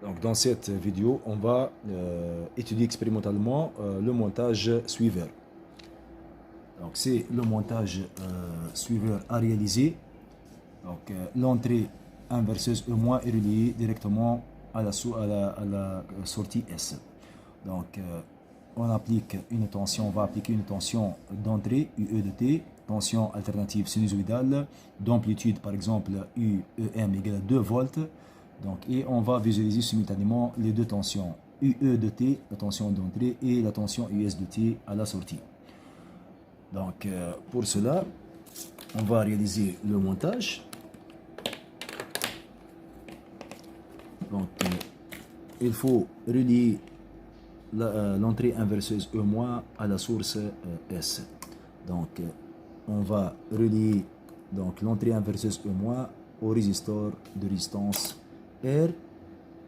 Donc, dans cette vidéo, on va étudier expérimentalement le montage suiveur. Donc, c'est le montage suiveur à réaliser. Donc, l'entrée inverseuse E- est reliée directement à la sortie S. Donc, on applique une tension, on va appliquer une tension d'entrée UE de T, tension alternative sinusoïdale d'amplitude par exemple UEM égale à 2 volts. Donc, et on va visualiser simultanément les deux tensions UE de T, la tension d'entrée, et la tension US de T à la sortie. Donc, pour cela, on va réaliser le montage. Donc, il faut relier l'entrée inverseuse E- à la source S. Donc, on va relier l'entrée inverseuse E- au résisteur de résistance R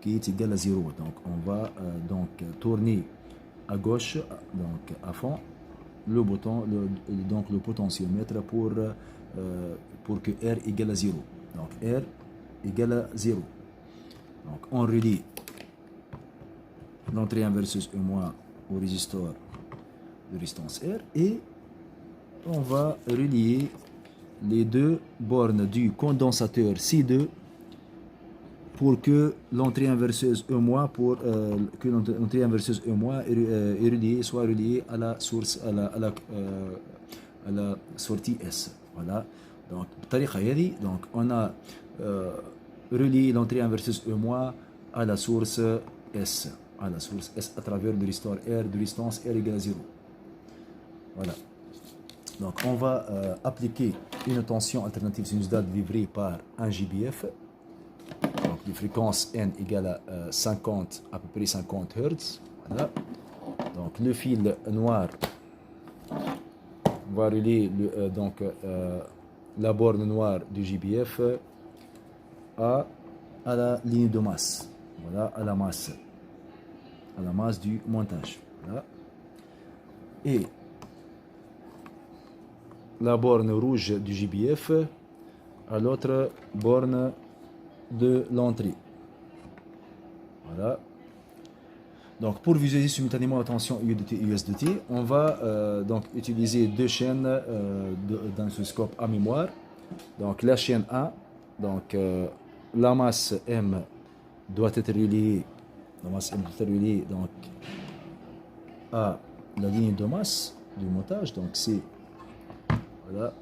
qui est égal à 0. Donc, on va tourner à gauche, donc à fond, le bouton, le potentiomètre pour que R égale à 0. Donc, R égale à 0. Donc, on relie l'entrée inverseuse E- au résisteur de résistance R et on va relier les deux bornes du condensateur C2 pour que l'entrée inverseuse E- est reliée, soit reliée à la source, à la sortie S. Voilà. Donc, on a relié l'entrée inverseuse E- à la source S, à travers le résisteur R de résistance R égale à 0. Voilà. Donc, on va appliquer une tension alternative sinusoïdale livrée par un GBF. Donc, de fréquence N égale à 50, à peu près 50 Hz. Voilà. Donc, le fil noir va relier la borne noire du GBF à la ligne de masse. Voilà, à la masse du montage. Voilà. Et la borne rouge du GBF à l'autre borne de l'entrée. Voilà. Donc, pour visualiser simultanément la tension UE de T et US de T, on va utiliser deux chaînes d'un oscilloscope à mémoire. Donc, la chaîne A, la masse M doit être reliée, à la ligne de masse du montage. Donc, c'est voilà.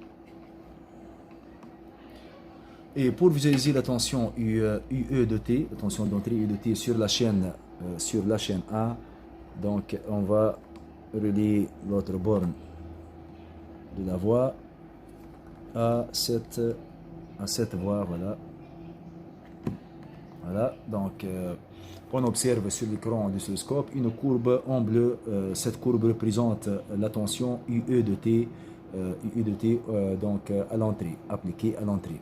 Et pour visualiser la tension UE de T, la tension d'entrée UE de T sur la chaîne A, donc on va relier l'autre borne de la voie à cette voie. Voilà. Voilà. Donc on observe sur l'écran du oscilloscope une courbe en bleu. Cette courbe représente la tension UE de T, à l'entrée, appliquée à l'entrée.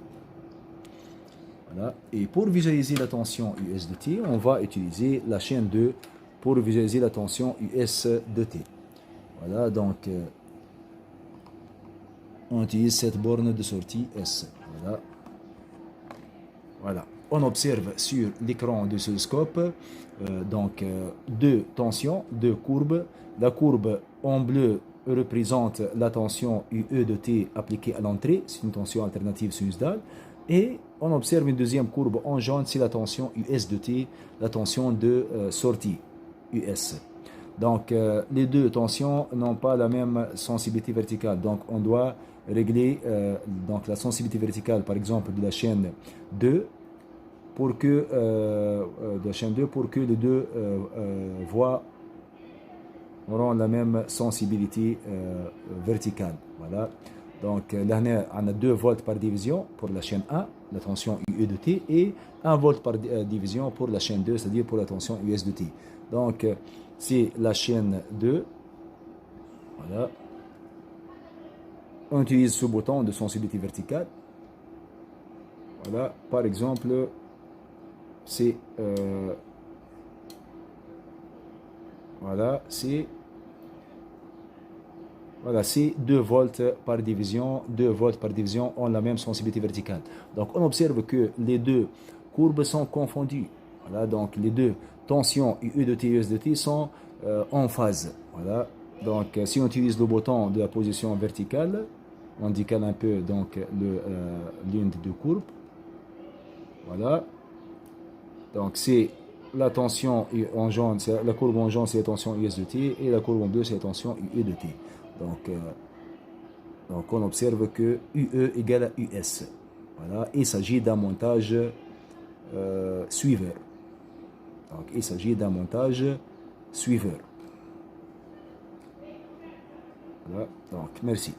Voilà. Et pour visualiser la tension US de T, on va utiliser la chaîne 2 pour visualiser la tension US de T. Voilà, donc on utilise cette borne de sortie S. Voilà. Voilà. On observe sur l'écran de oscilloscope deux tensions, deux courbes. La courbe en bleu représente la tension UE de T appliquée à l'entrée, c'est une tension alternative sinusale. Et on observe une deuxième courbe en jaune, c'est la tension US de T, la tension de sortie US. Donc, les deux tensions n'ont pas la même sensibilité verticale. Donc, on doit régler la sensibilité verticale, par exemple, de la chaîne 2 pour que, les deux voies auront la même sensibilité verticale. Voilà. Donc, là, on a 2 volts par division pour la chaîne A, la tension UE de T, et 1 volt par division pour la chaîne 2, c'est-à-dire pour la tension US de T. Donc, c'est la chaîne 2. Voilà. On utilise ce bouton de sensibilité verticale. Voilà. Par exemple, c'est voilà, c'est 2 volts par division. 2 volts par division ont la même sensibilité verticale. Donc, on observe que les deux courbes sont confondues. Voilà, donc les deux tensions UE de T et US de T sont en phase. Voilà. Donc si on utilise le bouton de la position verticale, on décale un peu donc l'une des deux courbes. Voilà. Donc c'est la tension en jaune, la courbe en jaune c'est la tension US de T et la courbe en bleu c'est la tension UE de T. Donc on observe que UE égale à US. Voilà. Il s'agit d'un montage suiveur. Donc il s'agit d'un montage suiveur. Voilà. Donc merci.